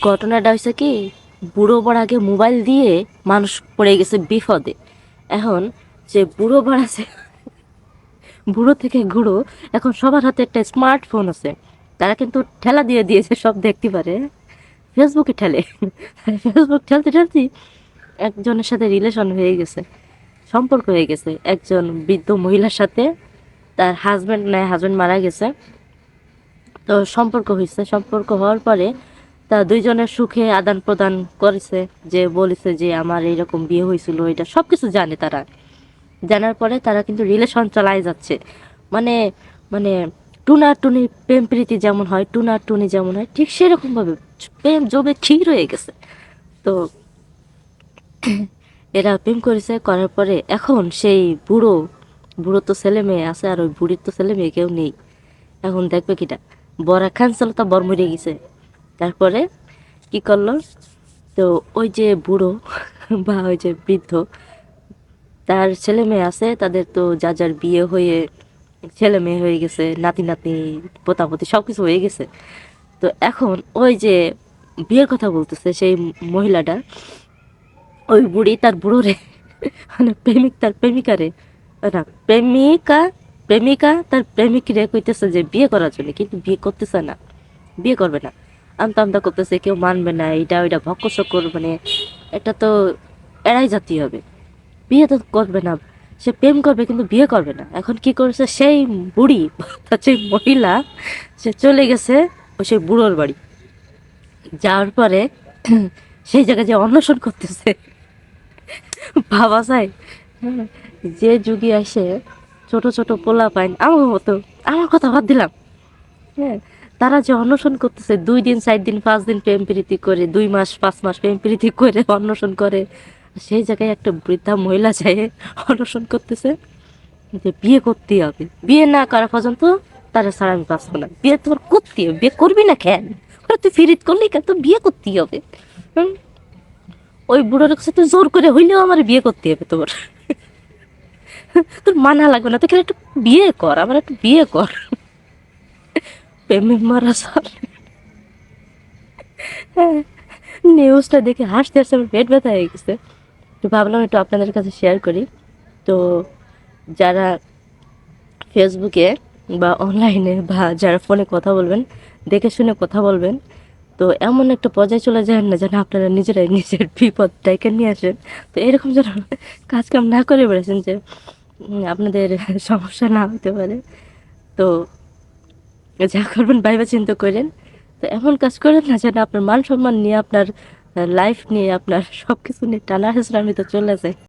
ঘটনাটা হয়েছে কি, বুড়ো বড় আগে মোবাইল দিয়ে মানুষ পড়ে গেছে বিপদে। এখন যে বুড়ো বড় আছে, বুড়ো থেকে গুঁড়ো, এখন সবার হাতে একটা স্মার্টফোন আছে। তারা কিন্তু ঠেলা দিয়ে দিয়েছে, সব দেখতে পারে, ফেসবুকে ঠেলে। ফেসবুক ঠেলতে ঠেলতে একজনের সাথে রিলেশন হয়ে গেছে, সম্পর্ক হয়ে গেছে একজন বৃদ্ধ মহিলার সাথে। তার হাজব্যান্ড মারা গেছে। তো সম্পর্ক হয়েছে, সম্পর্ক হওয়ার পরে তা দুইজনের সুখে আদান প্রদান করেছে, যে বলেছে যে আমার এইরকম বিয়ে হয়েছিল, এটা সব কিছু জানে তারা। জানার পরে তারা কিন্তু রিলেশন চালাই যাচ্ছে। মানে মানে টুনা টুনি প্রেম প্রীতি যেমন হয়, টুনা টুনি যেমন হয়, ঠিক সেরকম ভাবে প্রেম জমে ক্ষীর হয়ে গেছে। তো এরা প্রেম করেছে, করার পরে এখন সেই বুড়ো, বুড়ো তো ছেলে মেয়ে আছে, আর ওই বুড়ির তো ছেলে মেয়ে কেউ নেই। এখন দেখবে কিটা, বড় ক্যান্সেল, তা বর মরে গেছে। তারপরে কি করলো, তো ওই যে বুড়ো বা ওই যে বৃদ্ধ, তার ছেলে মেয়ে আছে, তাদের তো যা যার বিয়ে হয়ে ছেলে মেয়ে হয়ে গেছে, নাতি নাতনি পোতাপতি সব কিছু হয়ে গেছে। তো এখন ওই যে বিয়ের কথা বলতেছে সেই মহিলাটা, ওই বুড়ি তার বুড়োরে, মানে প্রেমিক তার প্রেমিকারে, না প্রেমিকা, প্রেমিকা তার প্রেমিক রে কইতেছে যে বিয়ে করার জন্য, কিন্তু বিয়ে করতেছে না, বিয়ে করবে না। আমতা আমতা করতেছে, কেউ মানবে না, এটা ওইটা ভক্ক চক্কর, মানে এটা তো এড়াই জাতীয় হবে, বিয়ে তো করবে না। সে প্রেম করবে কিন্তু বিয়ে করবে না। এখন কি করেছে সেই বুড়ি, অর্থাৎ সেই মহিলা, সে চলে গেছে ওই সেই বুড়োর বাড়ি। যাওয়ার পরে সেই জায়গায় যে অন্বেষণ করতেছে, ভাবা যায়? হ্যাঁ, যে যুগে আসে ছোট ছোট পোলা পাইন আমার মতো, আমার কথা বাদ দিলাম, হ্যাঁ, তারা যে অন্বেষণ করতেছে 2 দিন 4 দিন 5 দিন প্রেম প্রীতি করে, 2 মাস 5 মাস প্রেম প্রীতি করে অন্বেষণ করে, সেই জায়গায় একটা বৃদ্ধা মহিলা যায় অন্বেষণ করতেছে যে বিয়ে করতেই হবে, বিয়ে না করা পর্যন্ত তারা ছাড়া আমি বাঁচবো না, বিয়ে তোমার করতেই হবে, বিয়ে করবি না কেন, ওরা তুই ফিরিত করলি কেন, তো বিয়ে করতেই হবে। হুম, ওই বুড়োর কাছে তুই জোর করে হইলেও আমার বিয়ে করতে হবে তোর, তোর মানা লাগবে না, তুই খালি একটু বিয়ে কর, আমার একটু বিয়ে কর। প্রেমে মারা সর। নিউজটা দেখে হাসতে হাসতে আমার পেট ব্যথা হয়ে গেছে। তো ভাবলাম একটু আপনাদের কাছে শেয়ার করি। তো যারা ফেসবুকে বা অনলাইনে বা যারা ফোনে কথা বলবেন, দেখে শুনে কথা বলবেন। তো এমন একটা পর্যায়ে চলে যায় না যেন আপনারা নিজেরাই নিজের বিপদ ডেকে নিয়ে আসেন। তো এরকম যেন কাজ কাম না করে বেড়েছেন যে আপনাদের সমস্যা না হতে পারে। তো যা করবেন ভাইবা চিন্তা করেন। তো এমন কাজ করেন না যেন আপনার মান সম্মান নিয়ে, আপনার লাইফ নিয়ে, আপনার সব কিছু নিয়ে টানা হেঁচড়ানিতে চলে যায়।